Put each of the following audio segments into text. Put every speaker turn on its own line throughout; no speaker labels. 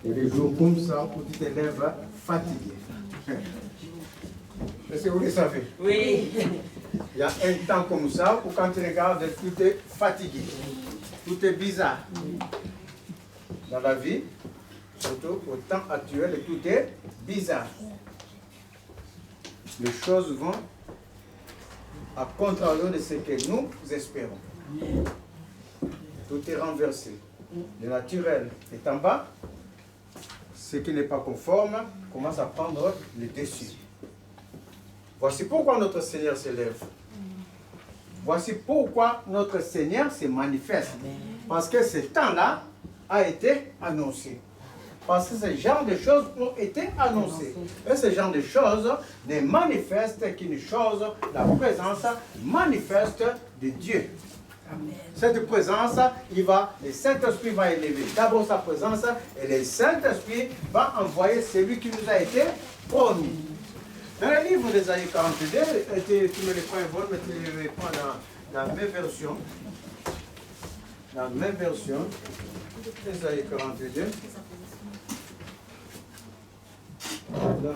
Il y a des jours comme ça où tu te lèves fatigué. Est-ce que vous le savez?
Oui.
Il y a un temps comme ça où quand tu regardes, tout est fatigué. Tout est bizarre. Dans la vie, surtout au temps actuel, tout est bizarre. Les choses vont à contrario de ce que nous espérons. Tout est renversé. Le naturel est en bas. Ce qui n'est pas conforme commence à prendre le dessus. Voici pourquoi notre Seigneur s'élève. Voici pourquoi notre Seigneur se manifeste. Parce que ce temps-là a été annoncé. Parce que ce genre de choses ont été annoncées. Et ce genre de choses ne manifestent qu'une chose, la présence manifeste de Dieu. Amen. Cette présence, le Saint-Esprit va élever d'abord sa présence et le Saint-Esprit va envoyer celui qui nous a été promis. Dans le livre d'Ésaïe 42, tu me le prends un vol, mais tu le prends dans la même version. Dans la même version, Ésaïe 42. Voilà.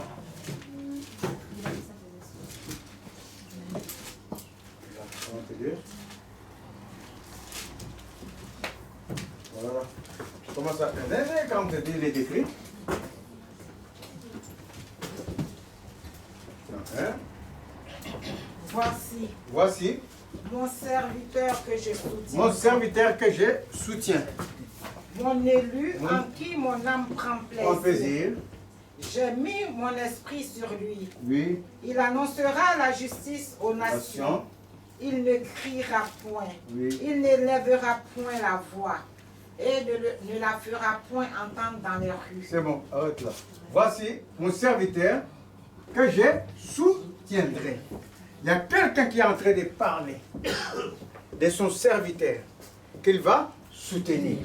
42. Voilà. Je commence à Ésaïe 42, il est décrit. Voici
mon serviteur que je soutiens.
Mon serviteur que je soutiens.
Mon élu en qui mon âme prend
plaisir.
J'ai mis mon esprit sur lui.
Oui.
Il annoncera la justice aux nations. Il ne criera point.
Oui.
Il ne lèvera point la voix. Et ne la fera point entendre dans les rues.
C'est bon, arrête là. Voici mon serviteur que je soutiendrai. Il y a quelqu'un qui est en train de parler de son serviteur qu'il va soutenir.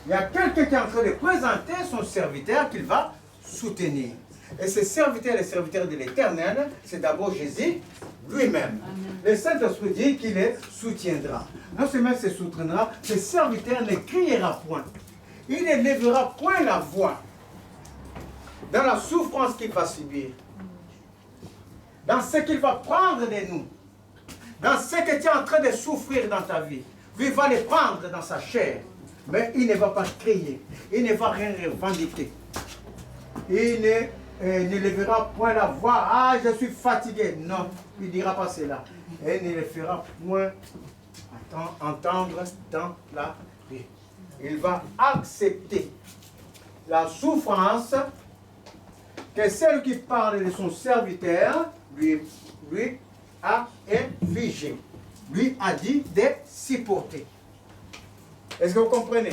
Il y a quelqu'un qui est en train de présenter son serviteur qu'il va soutenir. Et ce serviteur, le serviteur de l'Éternel, c'est d'abord Jésus lui-même. Le Saint-Esprit dit qu'il les soutiendra. Non seulement il se soutiendra, ce serviteur ne criera point. Il ne lèvera point la voix dans la souffrance qu'il va subir. Dans ce qu'il va prendre de nous, dans ce que tu es en train de souffrir dans ta vie, il va le prendre dans sa chair, mais il ne va pas crier, il ne va rien revendiquer. Il ne lèvera point la voix, ah je suis fatigué, non, il ne dira pas cela. Et il ne le fera point entendre dans la vie. Il va accepter la souffrance que celle qui parle de son serviteur lui a infligé, lui a dit de supporter. Est-ce que vous comprenez?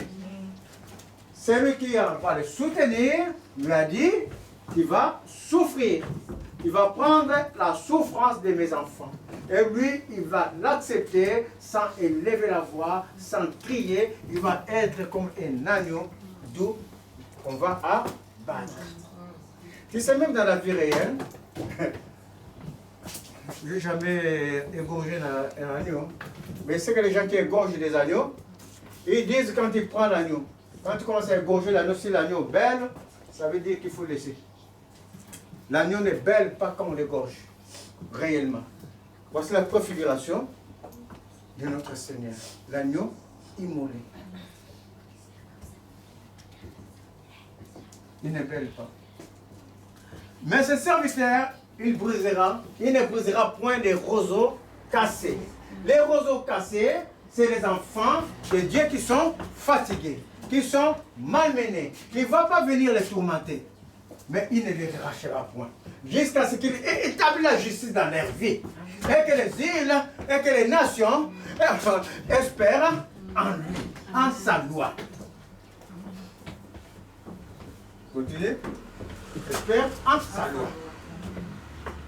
Celui qui va le soutenir lui a dit qu'il va souffrir. Il va prendre la souffrance de mes enfants. Et lui, il va l'accepter sans élever la voix, sans crier. Il va être comme un agneau d'où on va abattre. Tu sais, même dans la vie réelle, je n'ai jamais égorgé un agneau. Mais c'est que les gens qui égorgent des agneaux, ils disent quand ils prennent l'agneau, quand tu commences à égorger l'agneau, si l'agneau est belle, ça veut dire qu'il faut laisser. L'agneau n'est belle pas quand on l'égorge, réellement. Voici la préfiguration de notre Seigneur, l'agneau immolé. Il n'est belle pas. Mais ce serviteur, il ne brisera point les roseaux cassés. Les roseaux cassés, c'est les enfants de Dieu qui sont fatigués, qui sont malmenés. Il ne va pas venir les tourmenter, mais il ne les rachètera point. Jusqu'à ce qu'il établisse la justice dans leur vie. Et que les îles, et que les nations espèrent en lui, en sa loi. Continuez. Espère en sa loi.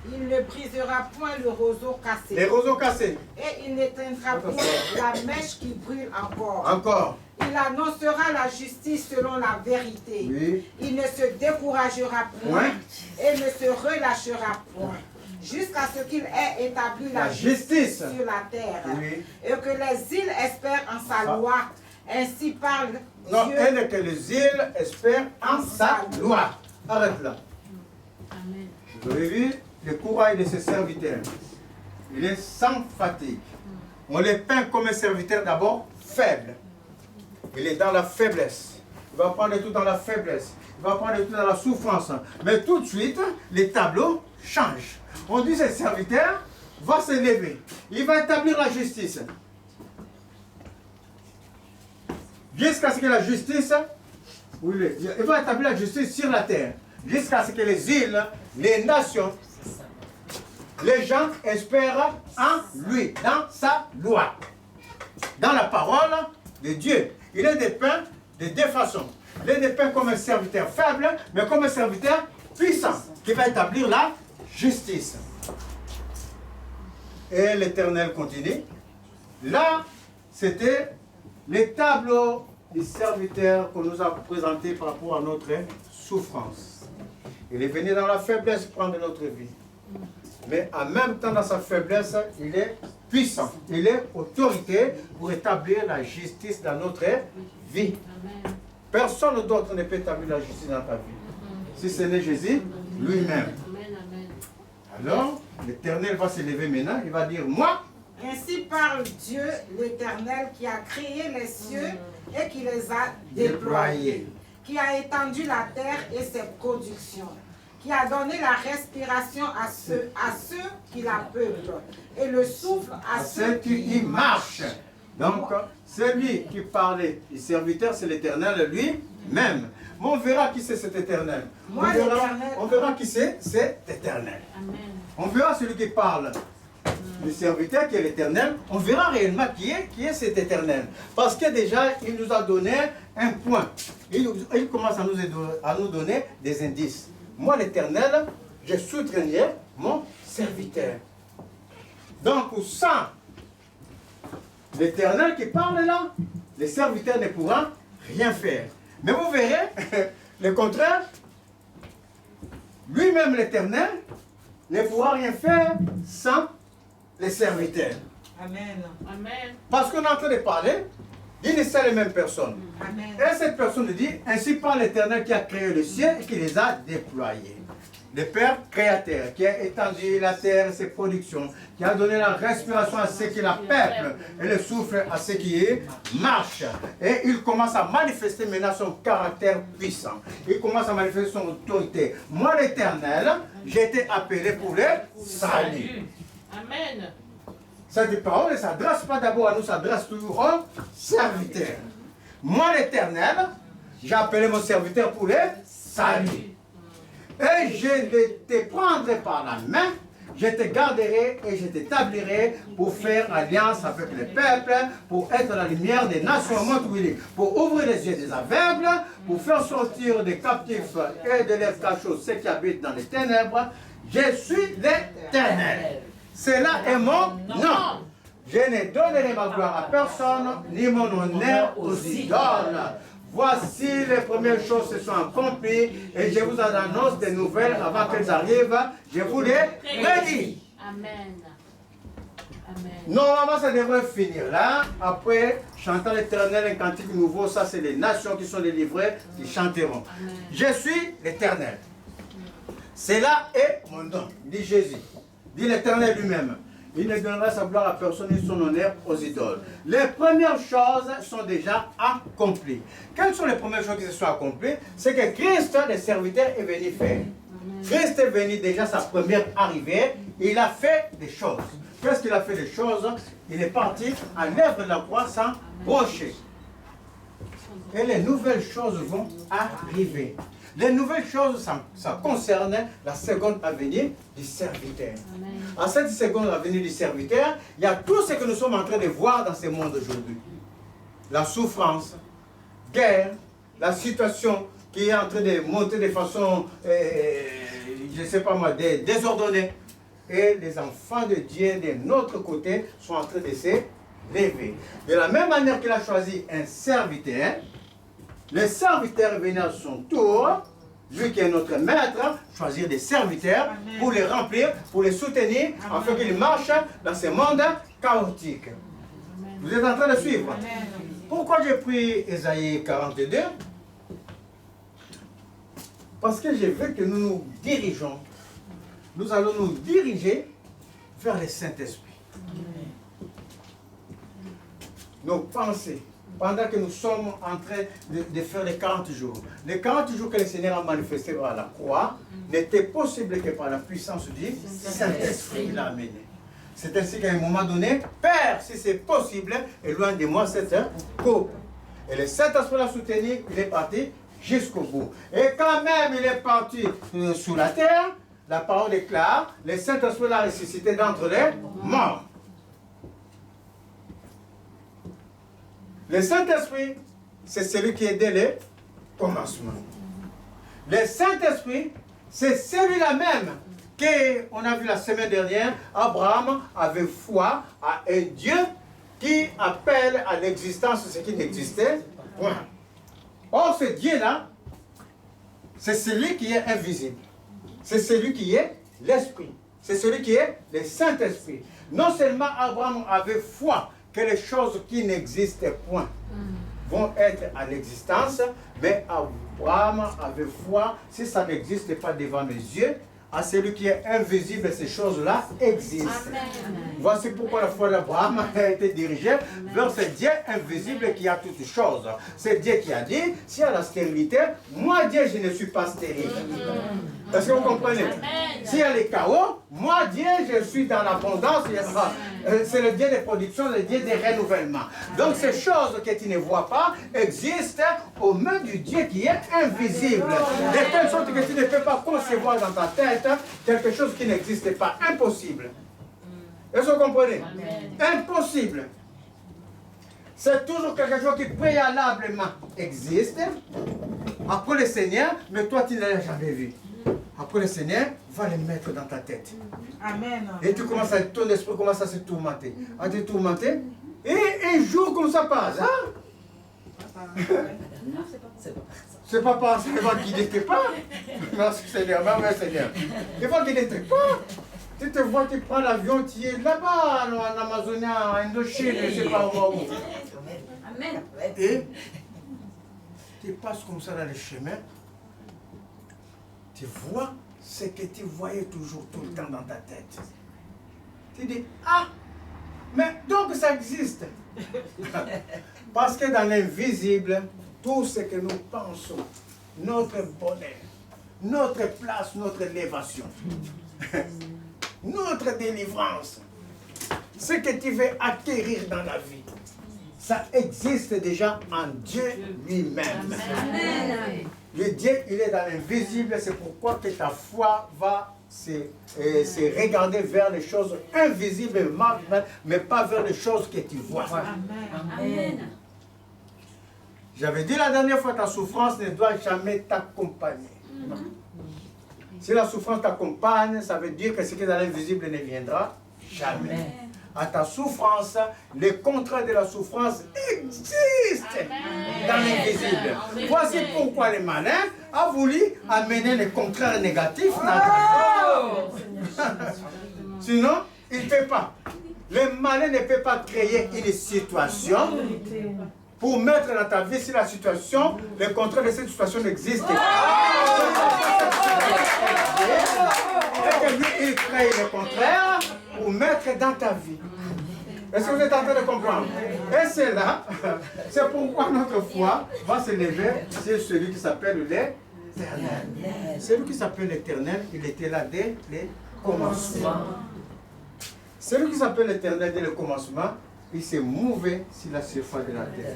Il ne brisera point le roseau cassé.
Les roseaux cassés.
Et il n'éteindra point la mèche qui brûle encore.
Encore.
Il annoncera la justice selon la vérité.
Oui.
Il ne se découragera point et ne se relâchera point jusqu'à ce qu'il ait établi
la justice
sur la terre.
Oui.
Et que les îles espèrent en sa loi. Ainsi parle
Non,
Dieu.
et que les îles espèrent en sa loi. Arrête là.
Amen.
Vous avez vu le courage de ce serviteur. Il est sans fatigue. On le peint comme un serviteur d'abord faible. Il est dans la faiblesse. Il va prendre tout dans la faiblesse. Il va prendre tout dans la souffrance. Mais tout de suite, les tableaux changent. On dit que ce serviteur va se lever. Il va établir la justice. Jusqu'à ce que la justice, il va établir la justice sur la terre. Jusqu'à ce que les îles, les nations, les gens espèrent en lui, dans sa loi, dans la parole de Dieu. Il est dépeint de deux façons. Il est dépeint comme un serviteur faible, mais comme un serviteur puissant, qui va établir la justice. Et l'Éternel continue. Là, c'était les tableaux du serviteur qu'on nous a présentés par rapport à notre souffrance. Il est venu dans la faiblesse prendre notre vie. Mais en même temps, dans sa faiblesse, il est puissant. Il est autorité pour établir la justice dans notre vie. Personne d'autre ne peut établir la justice dans ta vie. Si ce n'est Jésus lui-même. Alors, l'Éternel va se lever maintenant. Il va dire, moi.
Ainsi parle Dieu, l'Éternel, qui a créé les cieux et qui les a déployés, qui a étendu la terre et ses productions, qui a donné la respiration à ceux qui la peuplent, et le souffle à ceux qui y marchent.
Donc, celui qui parlait du serviteur, c'est l'Éternel lui-même. Mais on verra qui c'est cet Éternel. On verra qui c'est cet Éternel. On verra celui qui parle du serviteur qui est l'Éternel. On verra réellement qui est cet Éternel. Parce que déjà, il nous a donné un point. Il commence à nous donner des indices. Moi, l'Éternel, je soutiendrai mon serviteur. Donc, sans l'Éternel qui parle là, les serviteurs ne pourront rien faire. Mais vous verrez, le contraire, lui-même l'Éternel ne pourra rien faire sans les serviteurs.
Amen.
Amen.
Parce qu'on est en train de parler d'une seule et même personne.
Amen.
Et cette personne dit, ainsi parle l'Éternel qui a créé le ciel et qui les a déployés. Le Père créateur qui a étendu la terre et ses productions, qui a donné la respiration à ceux qui la peuplent et le souffle à ceux qui y marchent. Et il commence à manifester maintenant son caractère puissant. Il commence à manifester son autorité. Moi, l'Éternel, j'ai été appelé pour le salut.
Amen.
Cette parole ne s'adresse pas d'abord à nous, s'adresse toujours aux serviteurs. Moi, l'Éternel, j'ai appelé mon serviteur pour le salut. Et je te prendrai par la main, je te garderai et je t'établirai pour faire alliance avec les peuples, pour être la lumière des nations, pour ouvrir les yeux des aveugles, pour faire sortir des captifs et de leurs cachots ceux qui habitent dans les ténèbres. Je suis l'Éternel. Cela est mon nom. Je ne donnerai ma gloire à personne, ni mon honneur aux idoles. Voici les premières choses se sont accomplies et je vous annonce des nouvelles avant qu'elles arrivent. Je vous les prédis.
Amen. Amen.
Normalement, ça devrait finir là. Après, chantant l'Éternel, un cantique nouveau, ça c'est les nations qui sont délivrées, qui chanteront.
Amen.
Je suis l'Éternel. Cela est mon nom, dit Jésus. Dit l'Éternel lui-même. Il ne donnera sa gloire à personne ni son honneur aux idoles. Les premières choses sont déjà accomplies. Quelles sont les premières choses qui se sont accomplies? C'est que Christ, le serviteur, est venu faire. Christ est venu déjà sa première arrivée. Il a fait des choses. Qu'est-ce qu'il a fait des choses? Il est parti à l'œuvre de la croix sans broncher. Et les nouvelles choses vont arriver. Les nouvelles choses, ça concerne la seconde avenue du serviteur.
Amen.
À cette seconde avenue du serviteur, il y a tout ce que nous sommes en train de voir dans ce monde aujourd'hui. La souffrance, guerre, la situation qui est en train de monter de façon, je ne sais pas moi, désordonnée. Et les enfants de Dieu de notre côté sont en train de se lever. De la même manière qu'il a choisi un serviteur, le serviteur est venu à son tour lui qui est notre maître, choisir des serviteurs pour les remplir, pour les soutenir, afin qu'ils marchent dans ce monde chaotique. Vous êtes en train de suivre? Pourquoi j'ai pris Ésaïe 42? Parce que je veux que nous nous dirigeons. Nous allons nous diriger vers le Saint-Esprit. Nos pensées, pendant que nous sommes en train de faire les 40 jours. Les 40 jours que le Seigneur a manifestés par la croix n'étaient possibles que par la puissance du Saint-Esprit qu'il a amené. C'est ainsi qu'à un moment donné, Père, si c'est possible, éloigne de moi cette coupe. Et le Saint-Esprit l'a soutenu, il est parti jusqu'au bout. Et quand même il est parti sous la terre, la parole déclare, le Saint-Esprit l'a ressuscité d'entre les morts. Le Saint-Esprit, c'est celui qui est dès le commencement. Le Saint-Esprit, c'est celui-là même qu'on a vu la semaine dernière. Abraham avait foi à un Dieu qui appelle à l'existence ce qui n'existait point. Or, ce Dieu-là, c'est celui qui est invisible. C'est celui qui est l'Esprit. C'est celui qui est le Saint-Esprit. Non seulement Abraham avait foi que les choses qui n'existent point vont être à l'existence, mais Abraham avait foi, si ça n'existe pas devant mes yeux, à celui qui est invisible, ces choses-là existent. Amen. Voici pourquoi la foi d'Abraham a été dirigée vers ce Dieu invisible qui a toutes choses. C'est Dieu qui a dit, s'il y a la stérilité, moi Dieu, je ne suis pas stérile. Est-ce que vous comprenez? S'il y a les chaos, moi Dieu, je suis dans l'abondance. C'est le Dieu des productions, le Dieu des renouvellements. Donc ces choses que tu ne vois pas existent aux mains du Dieu qui est invisible. De telle sorte que tu ne peux pas concevoir dans ta tête quelque chose qui n'existe pas. Impossible. Est-ce que vous comprenez? Impossible. C'est toujours quelque chose qui préalablement existe. Après le Seigneur, mais toi tu ne l'as jamais vu. Après le Seigneur, va le mettre dans ta tête.
Amen.
Et tu commences à, ton esprit commence à se tourmenter. À te tourmenter. Et un jour comme ça passe. Hein? C'est pas par ça. Il va guider tes pas. Merci Seigneur. Merci Seigneur. Il va guider tes pas. Tu te vois, tu prends l'avion, tu es là-bas en Amazonie, en Indochine, je ne sais pas où.
Amen.
Et tu passes comme ça dans le chemin. Tu vois ce que tu voyais toujours tout le temps dans ta tête. Tu dis, ah, mais donc ça existe. Parce que dans l'invisible, tout ce que nous pensons, notre bonheur, notre place, notre élévation, notre délivrance, ce que tu veux acquérir dans la vie, ça existe déjà en Dieu lui-même.
Amen.
Le Dieu, il est dans l'invisible, c'est pourquoi que ta foi va se regarder vers les choses invisibles, mais pas vers les choses que tu vois.
Amen.
J'avais dit la dernière fois, ta souffrance ne doit jamais t'accompagner. Si la souffrance t'accompagne, ça veut dire que ce qui est dans l'invisible ne viendra jamais. Amen. À ta souffrance, le contraire de la souffrance existe dans l'invisible. Voici pourquoi le malin a voulu amener le contraire négatif dans ta vie. Sinon, il ne peut pas. Le malin ne peut pas créer une situation pour mettre dans ta vie si la situation, le contraire de cette situation n'existe pas. Et que lui, il crée le contraire pour mettre dans ta vie. Est-ce que vous êtes en train de comprendre? Et c'est là, c'est pourquoi notre foi va se lever sur celui qui s'appelle l'Éternel. Celui qui s'appelle l'Éternel, il était là dès le commencement. Celui qui s'appelle l'Éternel dès le commencement, il s'est mouvé sur la surface de la terre.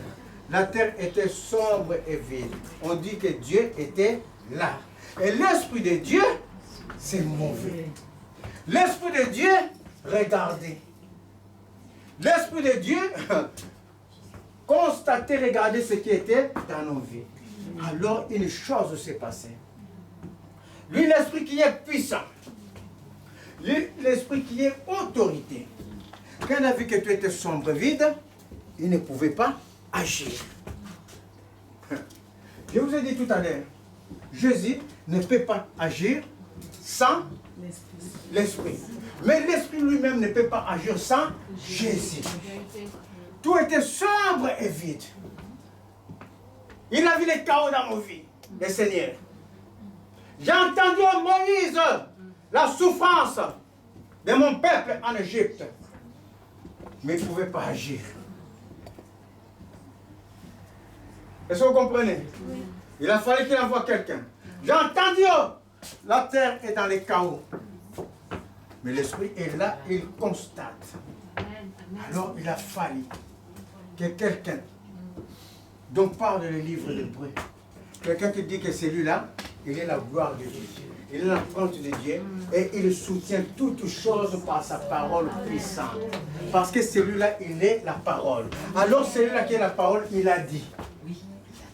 La terre était sombre et vide. On dit que Dieu était là. Et l'Esprit de Dieu s'est mouvé. L'Esprit de Dieu regardait. L'Esprit de Dieu constatait, regardait ce qui était dans nos vies. Alors une chose s'est passée. Lui, l'Esprit qui est puissant. Lui, l'Esprit qui est autorité. Quand il a vu que tu étais sombre, vide, il ne pouvait pas agir. Je vous ai dit tout à l'heure, Jésus ne peut pas agir sans l'Esprit. Mais l'Esprit lui-même ne peut pas agir sans Jésus. Tout était sombre et vide. Il a vu les chaos dans nos vies, le Seigneur. J'ai entendu Moïse, la souffrance de mon peuple en Égypte. Mais il ne pouvait pas agir. Est-ce que vous comprenez? Oui. Il a fallu qu'il envoie quelqu'un. J'ai entendu, la terre est dans les chaos. Mais l'Esprit est là, il constate. Alors il a fallu que quelqu'un dont parle le livre d'Hébreux, quelqu'un qui dit que celui-là, il est la gloire de Dieu, il est l'empreinte de Dieu et il soutient toutes choses par sa parole puissante. Parce que celui-là, il est la parole. Alors celui-là qui est la parole, il a dit.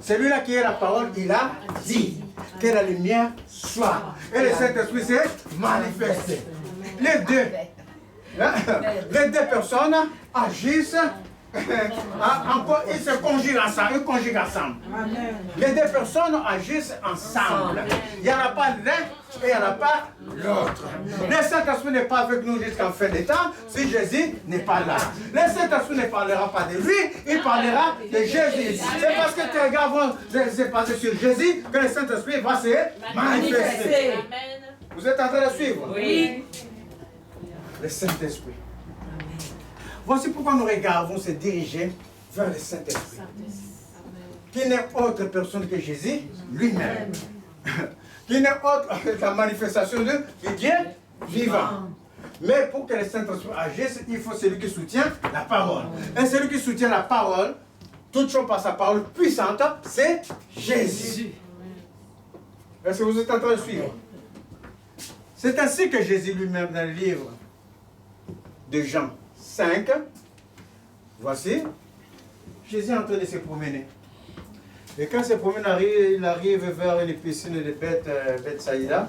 Celui-là qui est la parole, il a dit que la lumière soit. Et le Saint-Esprit s'est manifesté. Les deux personnes agissent, encore ils se conjuguent ensemble, Les deux personnes agissent ensemble. Il n'y en a pas l'un et il n'y en a pas l'autre. Le Saint-Esprit n'est pas avec nous jusqu'en fin des temps si Jésus n'est pas là. Le Saint-Esprit ne parlera pas de lui, il parlera de Jésus. C'est parce que tes regards vont se passer sur Jésus que le Saint-Esprit va se manifester. Vous êtes en train de suivre?
Oui.
Le Saint-Esprit. Voici pourquoi nos regards vont se diriger vers le Saint-Esprit, qui n'est autre personne que Jésus lui-même, qui n'est autre que la manifestation de Dieu vivant. Mais pour que le Saint-Esprit agisse, il faut celui qui soutient la parole. Et celui qui soutient la parole, toute chose par sa parole puissante, c'est Jésus. Est-ce que vous êtes en train de suivre? C'est ainsi que Jésus lui-même, dans le livre de Jean 5, voici, Jésus est en train de se promener. Et quand il se promène, il arrive vers les piscines de Bethsaïda.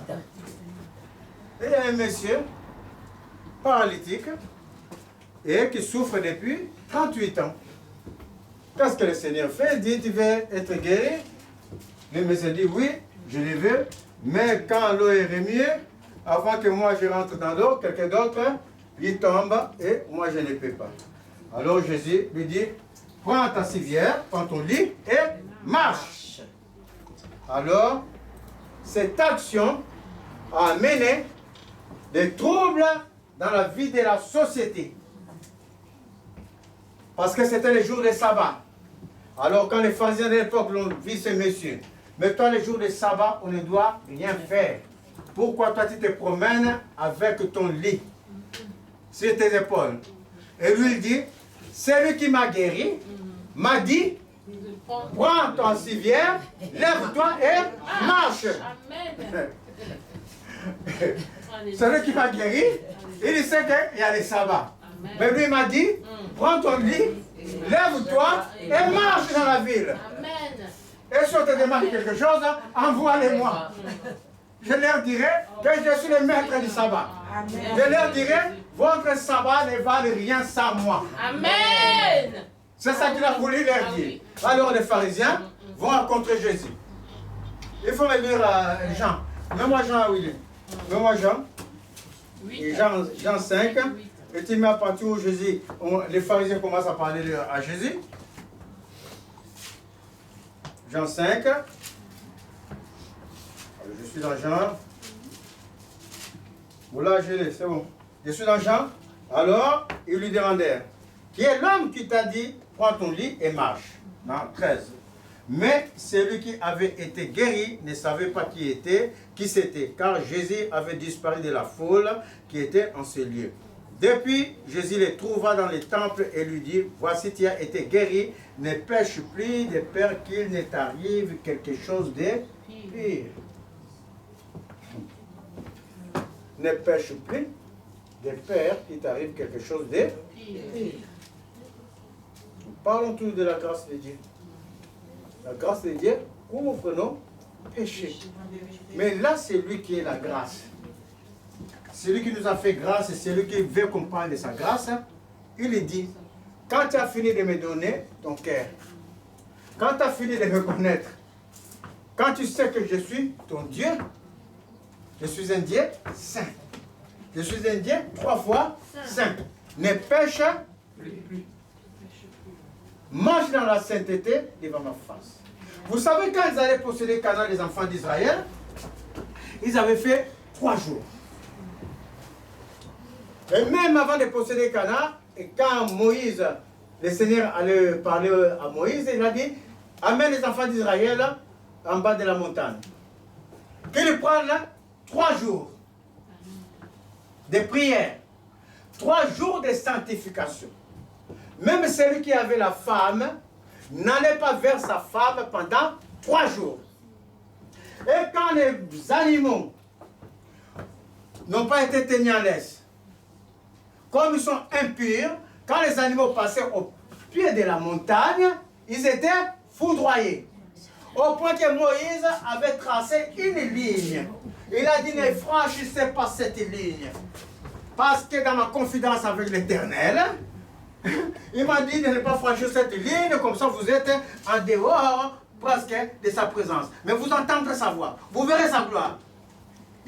Et il y a un monsieur paralytique et qui souffre depuis 38 ans. Qu'est-ce que le Seigneur fait? Il dit, tu veux être guéri? Le monsieur dit, oui, je le veux, mais quand l'eau est remuée, avant que moi je rentre dans l'eau, quelqu'un d'autre, il tombe et moi je ne peux pas. Alors Jésus lui dit, prends ta civière, prends ton lit et marche. Alors, cette action a amené des troubles dans la vie de la société. Parce que c'était le jour de sabbat. Alors quand les pharisiens de l'époque l'ont vu ce monsieur, mais toi le jour de sabbat, on ne doit rien faire. Pourquoi toi tu te promènes avec ton lit sur tes épaules? Et lui il dit, celui qui m'a guéri m'a dit, prends ton civière, lève-toi et marche. Celui qui m'a guéri, il sait qu'il y a le sabbat. Mais lui m'a dit, prends ton lit, lève-toi et marche dans la ville. Et si on te demande quelque chose, envoie-les-moi. Je leur dirai que je suis le maître du sabbat. Je leur dirai, votre sabbat ne vale rien sans moi.
Amen.
C'est ça qu'il a voulu leur dire. Alors les pharisiens vont rencontrer Jésus. Il faut me lire Jean. Mets-moi Jean où il est. Mets-moi Jean. Et Jean 5. Et tu mets à partir où Jésus, les pharisiens commencent à parler à Jésus. Jean 5. Alors, je suis dans Jean. Voilà, c'est bon. Je suis dans Jean. Alors, ils lui demandèrent, qui est l'homme qui t'a dit, prends ton lit et marche. Non, 13. Mais celui qui avait été guéri ne savait pas qui c'était, car Jésus avait disparu de la foule qui était en ce lieu. Depuis, Jésus les trouva dans les temples et lui dit, voici tu as été guéri, ne pêche plus de peur qu'il ne t'arrive quelque chose de pire. Ne pêche plus de peur qu'il t'arrive quelque chose de pire. Parlons tous de la grâce de Dieu. La grâce de Dieu couvre nos péchés. Mais là, c'est lui qui est la grâce. C'est lui qui nous a fait grâce, c'est lui qui veut qu'on parle de sa grâce. Il dit, quand tu as fini de me donner ton cœur, quand tu as fini de me connaître, quand tu sais que je suis ton Dieu, je suis un Dieu saint. Je suis un Dieu 3 fois saint. Ne pêche plus. Marche dans la sainteté devant ma face. Vous savez, quand ils allaient posséder Canaan, les enfants d'Israël, ils avaient fait 3 jours. Et même avant de posséder Canaan, et quand Moïse, le Seigneur allait parler à Moïse, il a dit, amène les enfants d'Israël en bas de la montagne. Qu'ils prennent 3 jours de prière, 3 jours de sanctification. Même celui qui avait la femme n'allait pas vers sa femme pendant 3 jours. Et quand les animaux n'ont pas été tenus en laisse, comme ils sont impurs, quand les animaux passaient au pied de la montagne, ils étaient foudroyés. Au point que Moïse avait tracé une ligne. Il a dit, ne franchissez pas cette ligne. Parce que dans ma confidence avec l'Éternel, il m'a dit de ne pas franchir cette ligne, comme ça vous êtes en dehors presque de sa présence. Mais vous entendrez sa voix, vous verrez sa gloire.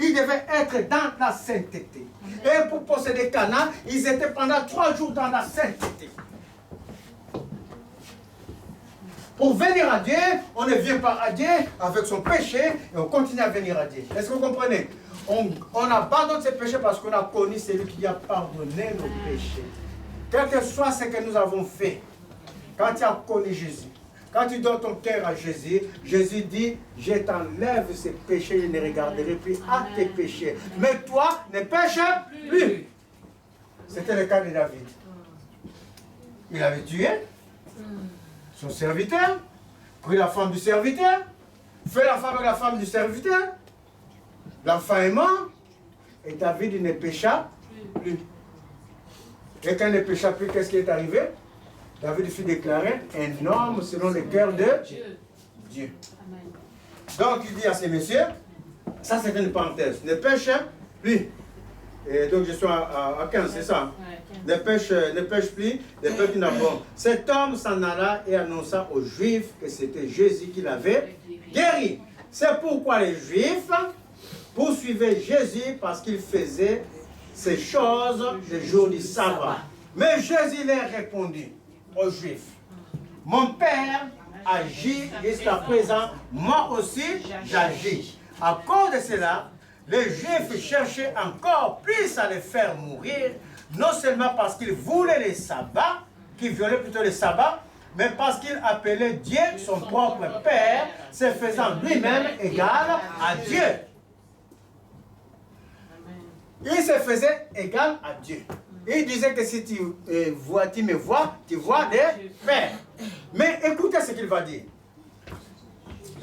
Ils devaient être dans la sainteté. Et pour posséder Canaan, ils étaient pendant 3 jours dans la sainteté. Pour venir à Dieu, on ne vient pas à Dieu avec son péché et on continue à venir à Dieu. Est-ce que vous comprenez? On abandonne ses péchés parce qu'on a connu celui qui a pardonné nos péchés. Quel que soit ce que nous avons fait, quand tu as connu Jésus, quand tu donnes ton cœur à Jésus, Jésus dit, je t'enlève ces péchés, je ne regarderai plus à tes péchés. Mais toi, ne pêche plus. C'était le cas de David. Il avait tué son serviteur, pris la femme du serviteur, fait la femme avec la femme du serviteur. L'enfant est mort, et David ne pécha plus. Et quand il ne pécha plus, qu'est-ce qui est arrivé? David fut déclaré un homme selon le cœur de Dieu. Donc il dit à ces messieurs, ça c'est une parenthèse, ne pêche plus. Et donc je suis à 15, c'est ça? Ne pêche plus, ne pêche plus d'abord. Cet homme s'en alla et annonça aux Juifs que c'était Jésus qui l'avait guéri. C'est pourquoi les Juifs poursuivaient Jésus parce qu'il faisait ces choses le jour du sabbat. Mais Jésus leur répondit aux Juifs, mon Père agit jusqu'à présent, moi aussi j'agis. À cause de cela, les Juifs cherchaient encore plus à les faire mourir, non seulement parce qu'ils voulaient les sabbats, qu'ils violaient plutôt les sabbats, mais parce qu'ils appelaient Dieu son propre Père, se faisant lui-même égal à Dieu. Il se faisait égal à Dieu. Il disait que si tu me vois des pères. Mais écoutez ce qu'il va dire.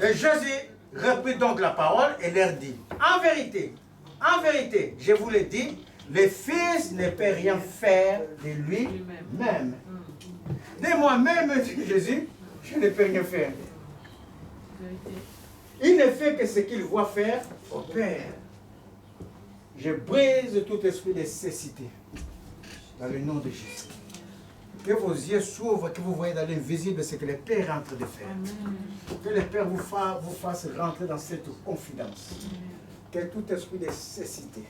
Et Jésus reprit donc la parole et leur dit, en vérité, je vous le dis, le Fils ne peut rien faire de lui-même. De moi-même, dit Jésus, je ne peux rien faire. Il ne fait que ce qu'il voit faire au Père. Je brise tout esprit de cécité dans le nom de Jésus. Que vos yeux s'ouvrent, que vous voyez dans l'invisible ce que le Père est en train de faire. Que le Père vous fasse rentrer dans cette confidence. Que tout esprit de cécité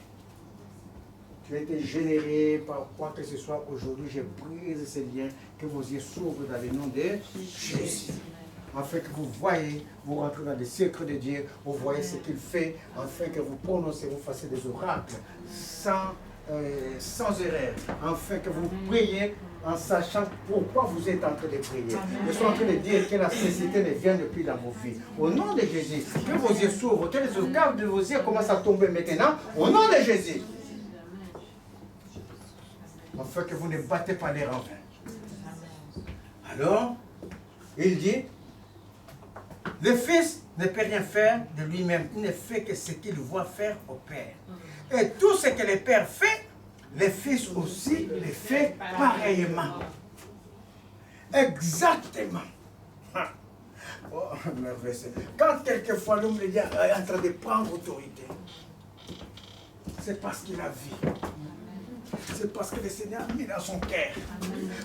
qui a été généré par quoi que ce soit aujourd'hui, je brise ces liens, que vos yeux s'ouvrent dans le nom de Jésus. Afin que vous voyez, vous rentrez dans les secrets de Dieu, vous voyez ce qu'il fait, afin que vous prononcez, vous fassiez des oracles sans erreur, afin que vous priez en sachant pourquoi vous êtes en train de prier. Je suis en train de dire que la cécité ne vienne plus dans vos vies. Au nom de Jésus, que vos yeux s'ouvrent, que les organes de vos yeux commencent à tomber maintenant, au nom de Jésus. Afin que vous ne battez pas l'air en vain. Alors, il dit, le Fils ne peut rien faire de lui-même. Il ne fait que ce qu'il voit faire au Père. Et tout ce que le Père fait, le Fils aussi le fait pareillement. Exactement. Oh, merveilleux. Quand quelquefois l'homme est en train de prendre autorité, c'est parce qu'il a vu C'est parce que le Seigneur a mis dans son cœur.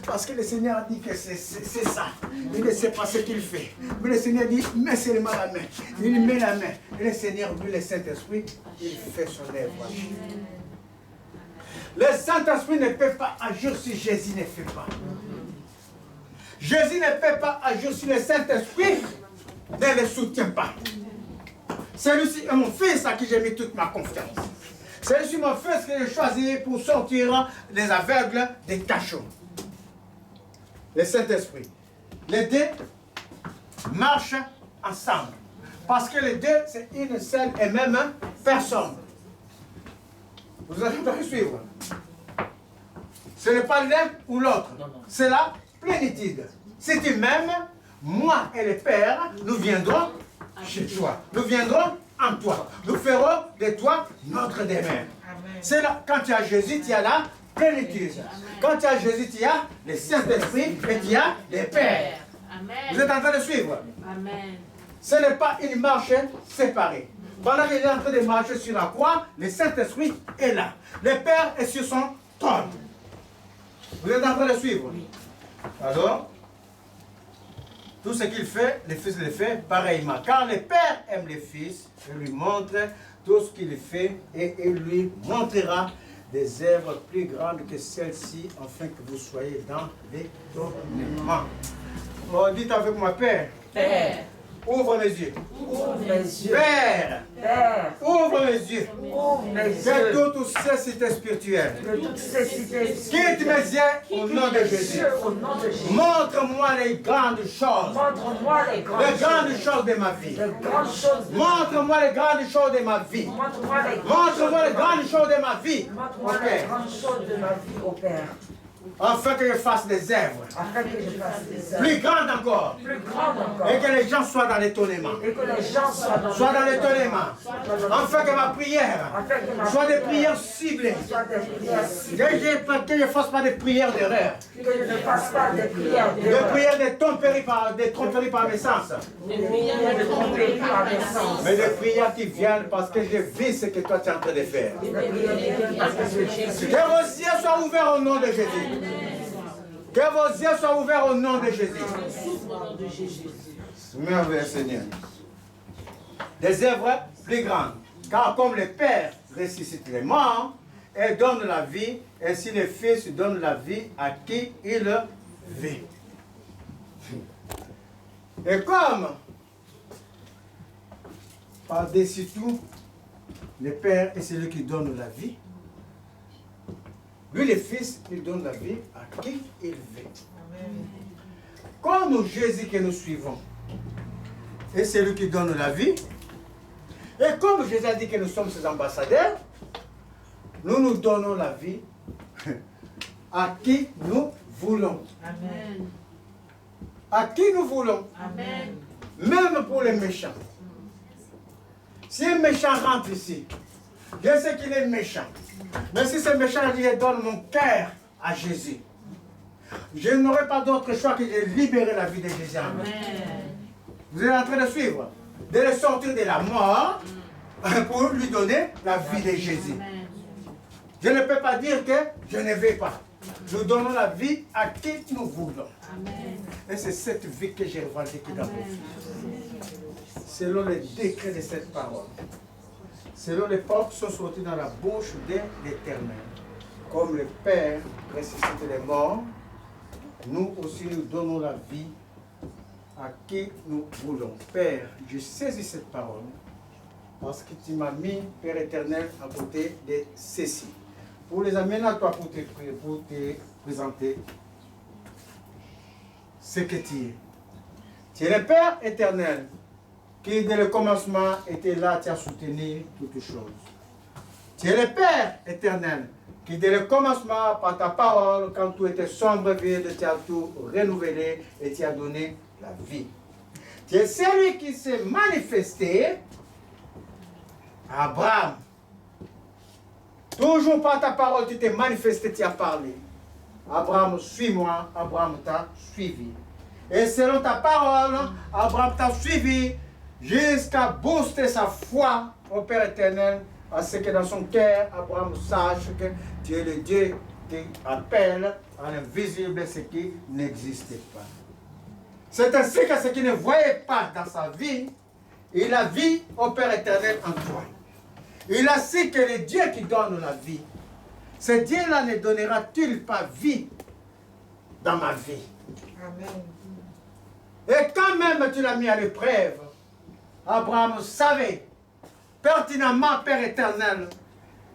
Parce que le Seigneur a dit que c'est ça. Il ne sait pas ce qu'il fait. Mais le Seigneur dit, mets seulement la main. Il met la main. Et le Seigneur, lui, le Saint-Esprit, il fait son œuvre. Le Saint-Esprit ne peut pas agir si Jésus ne fait pas. Jésus ne peut pas agir si le Saint-Esprit ne le soutient pas. Celui-ci est mon fils à qui j'ai mis toute ma confiance. Celui-ci est mon fils que j'ai choisi pour sortir les aveugles des cachots. Le Saint-Esprit. Les deux marchent ensemble. Parce que les deux, c'est une seule et même personne. Vous allez me suivre. Ce n'est pas l'un ou l'autre. C'est la plénitude. Si tu m'aimes, moi et le Père, nous viendrons chez toi. Nous viendrons en toi. Nous ferons de toi notre demeure. C'est là, quand tu as Jésus, tu as la plénitude. Quand tu as Jésus, tu as le Saint-Esprit et tu as le Père. Vous êtes en train de suivre?
Amen.
Ce n'est pas une marche séparée. Pendant qu'il est en train de marcher sur la croix, le Saint-Esprit est là. Le Père est sur son trône. Vous êtes en train de suivre? Alors, tout ce qu'il fait, le Fils le fait pareillement. Car le Père aime le Fils et lui montre tout ce qu'il fait et il lui montrera des œuvres plus grandes que celles-ci, afin que vous soyez dans l'étonnement. Oh, dites avec moi, Père.
Père.
Ouvre mes yeux.
Ouvre mes yeux.
Père.
Père.
Ouvre mes yeux.
Ouvre mes
Que
yeux.
toute cécité spirituelle.
Que toute cécité
Quitte mes yeux au nom de Jésus.
au nom de Jésus.
Montre-moi les grandes choses.
Montre-moi les
Les grandes choses de ma vie.
Les grandes choses.
Montre-moi les grandes choses de ma vie.
Montre-moi les
Montre-moi les grandes choses de ma vie.
Montre-moi
Ok.
les grandes choses de ma vie, au Père.
Afin que je fasse des œuvres
Afin que je fasse des œuvres
plus grandes encore.
plus grandes encore.
Et que les gens soient dans l'étonnement.
Et que les gens
Soient dans l'étonnement. Afin que ma prière
Afin que ma
soit des prières ciblées.
soit des prières ciblées.
Que je ne fasse pas des prières d'erreur.
Que je ne fasse pas des prières
Des
d'erreur.
prières de tromperie par mes sens.
Des prières de tromperie par mes sens.
Mais des prières qui viennent parce que je vis ce que toi tu es en train de faire.
Des prières qui viennent parce que je suis.
Que vos yeux soient ouverts au nom de Jésus. Que vos yeux soient ouverts au nom de Jésus. Merveilleux Seigneur. Des œuvres plus grandes. Car comme le Père ressuscite les morts et donne la vie, ainsi le Fils donne la vie à qui il veut. Et comme, par-dessus tout, le Père est celui qui donne la vie, lui, le Fils, il donne la vie à qui il veut. Comme Jésus que nous suivons est celui qui donne la vie, et comme Jésus a dit que nous sommes ses ambassadeurs, nous nous donnons la vie à qui nous voulons.
Amen.
À qui nous voulons.
Amen.
Même pour les méchants. Si un méchant rentre ici, je sais qu'il est méchant. Mais si ce méchant dit, je donne mon cœur à Jésus, je n'aurai pas d'autre choix que de libérer la vie de Jésus en moi. Vous êtes en train de suivre. De le sortir de la mort pour lui donner la vie de Jésus. Je ne peux pas dire que je ne vais pas. Nous donnons la vie à qui nous voulons. Et c'est cette vie que j'ai revendiquée dans mon fils. Selon les décrets de cette parole. Selon les paroles qui sont sorties dans la bouche de l'Éternel. Comme le Père ressuscite les morts, nous aussi nous donnons la vie à qui nous voulons. Père, je saisis cette parole parce que tu m'as mis, Père éternel, à côté de ceci. Pour les amener à toi, pour te présenter ce que tu es. Tu es le Père éternel qui, dès le commencement, était là, tu as soutenu toutes choses. Tu es le Père éternel qui, dès le commencement, par ta parole, quand tout était sombre, vide, tu as tout renouvelé et tu as donné la vie. Tu es celui qui s'est manifesté à Abraham. Toujours par ta parole, tu t'es manifesté, tu as parlé. Abraham, suis-moi, Abraham t'a suivi. Et selon ta parole, Abraham t'a suivi jusqu'à booster sa foi au Père éternel à ce que dans son cœur, Abraham sache que tu es le Dieu qui appelle à l'invisible ce qui n'existait pas. C'est ainsi que ce qu'il ne voyait pas dans sa vie, il a vu au Père éternel en toi. Il a su que le Dieu qui donne la vie, ce Dieu-là ne donnera-t-il pas vie dans ma vie?
Amen.
Et quand même tu l'as mis à l'épreuve, Abraham savait pertinemment, Père éternel,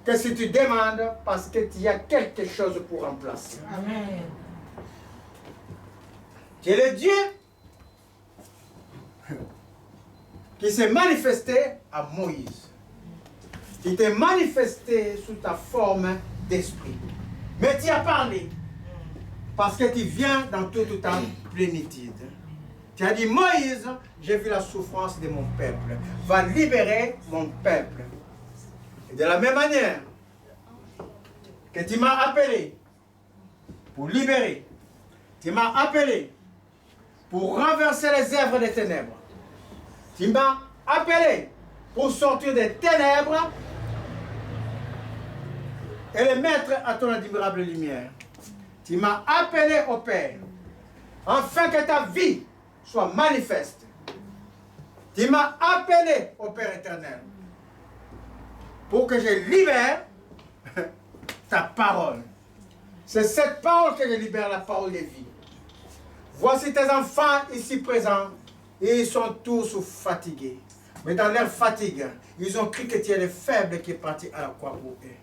que si tu demandes, parce qu'il y a quelque chose pour remplacer.
Amen.
Tu es le Dieu qui s'est manifesté à Moïse. Qui t'est manifesté sous ta forme d'esprit. Mais tu as parlé. Parce que tu viens dans toute ta plénitude. Tu as dit, Moïse, j'ai vu la souffrance de mon peuple. Va libérer mon peuple. Et de la même manière que tu m'as appelé pour libérer, tu m'as appelé pour renverser les œuvres des ténèbres. Tu m'as appelé pour sortir des ténèbres et les mettre à ton admirable lumière. Tu m'as appelé au Père, afin que ta vie soit manifeste. Tu m'as appelé au Père éternel, pour que je libère ta parole. C'est cette parole que je libère, la parole de vie. Voici tes enfants ici présents, et ils sont tous fatigués. Mais dans leur fatigue, ils ont cru que tu es le faible qui est parti à la croix pour eux.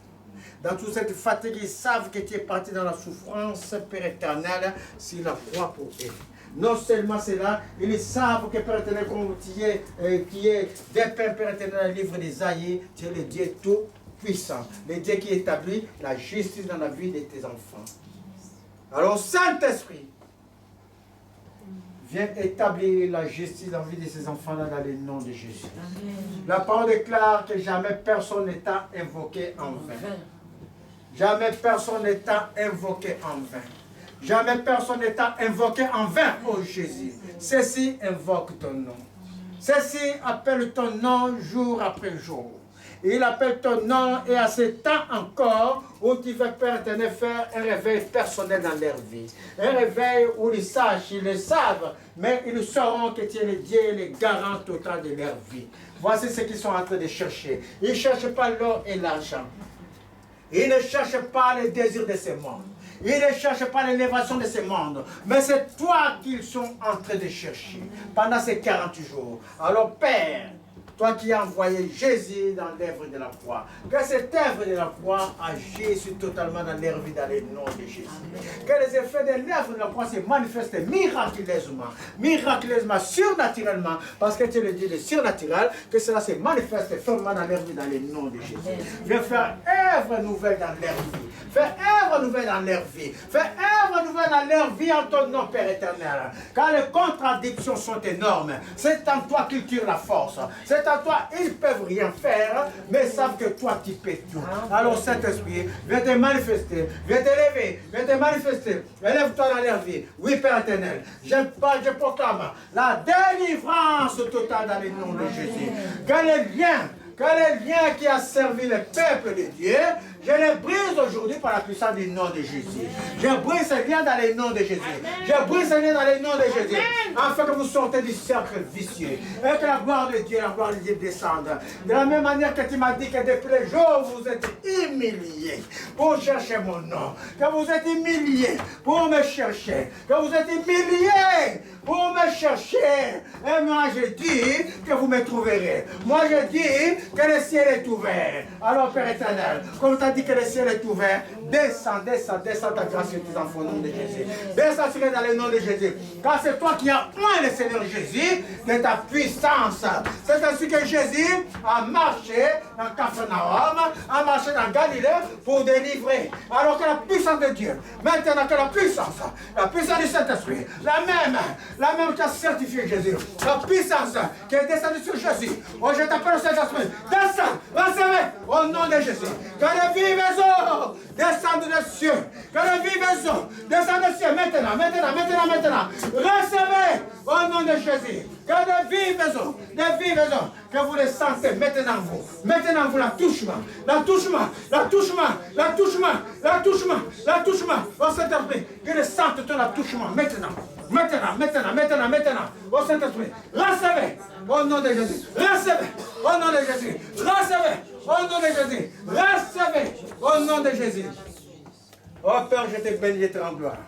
Dans toute cette fatigue, ils savent que tu es parti dans la souffrance, Père éternel, sur la croix pour eux. Non seulement cela, ils savent que Père éternel, comme tu es, qui est dépeint, Père éternel, le livre d'Ésaïe, tu es le Dieu tout-puissant, le Dieu qui établit la justice dans la vie de tes enfants. Alors, Saint-Esprit, viens établir la justice dans la vie de ces enfants-là dans le nom de Jésus. Amen. La parole déclare que jamais personne n'est invoqué en vain. Jamais personne n'est invoqué en vain. Jamais personne n'est invoqué en vain, ô Jésus. Ceci invoque ton nom. Ceci appelle ton nom jour après jour. Il appelle ton nom et à ce temps encore où tu vas, Père éternel, faire un réveil personnel dans leur vie. Un réveil où ils sachent, ils le savent, mais ils sauront que tu es le Dieu, le garant total de leur vie. Voici ce qu'ils sont en train de chercher. Ils ne cherchent pas l'or et l'argent. Ils ne cherchent pas les désirs de ce monde. Ils ne cherchent pas l'élévation de ce monde. Mais c'est toi qu'ils sont en train de chercher pendant ces 40 jours. Alors, Père, toi qui as envoyé Jésus dans l'œuvre de la croix, que cette œuvre de la croix agisse totalement dans leur vie, dans le nom de Jésus. Que les effets de l'œuvre de la croix se manifestent miraculeusement, surnaturellement, parce que tu es le Dieu de surnaturel, que cela se manifeste fermement dans leur vie, dans le nom de Jésus. Viens faire œuvre nouvelle dans leur vie. Fais œuvre nouvelle dans leur vie. Fais œuvre nouvelle dans leur vie en ton nom, Père éternel. Car les contradictions sont énormes. C'est en toi qu'ils tirent la force. C'est à toi, ils ne peuvent rien faire, mais ils savent que toi, tu peux tout. Alors, Saint-Esprit, viens te manifester, viens te lever, viens te manifester. Élève-toi dans leur vie. Oui, Père éternel, je proclame la délivrance totale dans le nom de Jésus. Que les liens qui a servi le peuple de Dieu, je les brise aujourd'hui par la puissance du nom de Jésus. Je brise ces liens dans le nom de Jésus. Je brise ces liens dans le nom de Jésus. Afin que vous sortez du cercle vicieux. Et que la gloire de Dieu, la gloire de Dieu descende. De la même manière que tu m'as dit que depuis le jour où vous êtes humiliés pour chercher mon nom. Que vous êtes humiliés pour me chercher. Que vous êtes humiliés pour me chercher. Et moi je dis que vous me trouverez. Moi je dis que le ciel est ouvert. Alors Père éternel, comme tu as dit que le ciel est ouvert, descends ta grâce sur tes enfants au nom de Jésus. Descends sur eux dans le nom de Jésus. Car c'est toi qui as oint le Seigneur Jésus de ta puissance. C'est ainsi que Jésus a marché dans Capharnaüm, a marché dans Galilée pour délivrer. Alors que la puissance de Dieu, maintenant que la puissance du Saint-Esprit, la même qui a certifié Jésus, la puissance qui est descendue sur Jésus. Oh, je t'appelle au Saint-Esprit. Descends, recevez au nom de Jésus. Que le vives eaux descendent des cieux. Que le vives eaux descendent des cieux. Maintenant. Recevez Au nom de Jésus. Que de vives raisons, que vous les sentez maintenant vous. Maintenant vous, l'attouchement. Au Saint-Esprit, que les sente ton attouchement maintenant. Au Saint-Esprit, recevez. Au nom de Jésus. Recevez. Au nom de Jésus. Recevez. Au nom de Jésus. Recevez. Au nom de Jésus. Oh Père, je te bénis, je te rends gloire.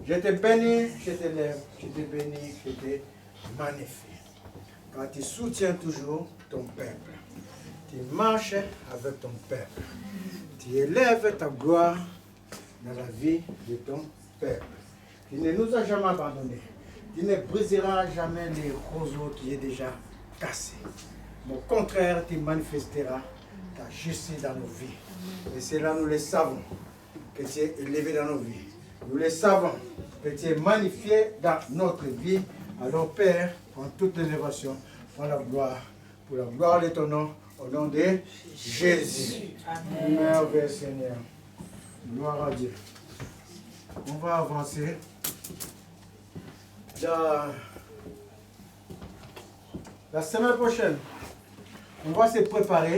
Je te bénis, je te lève, je te bénis, je te magnifie. Quand tu soutiens toujours ton peuple, tu marches avec ton peuple, tu élèves ta gloire dans la vie de ton peuple. Tu ne nous as jamais abandonnés. Tu ne briseras jamais les roseaux qui est déjà cassés. Mais au contraire, tu manifesteras ta justice dans nos vies. Et c'est là nous le savons, que tu es élevé dans nos vies. Nous le savons, que tu es magnifié dans notre vie. Alors Père, prends toute l'élévation, prends la gloire, pour la gloire de ton nom, au nom de Jésus. Amen. Merveilleux Seigneur. Gloire à Dieu. On va avancer. La semaine prochaine, on va se préparer.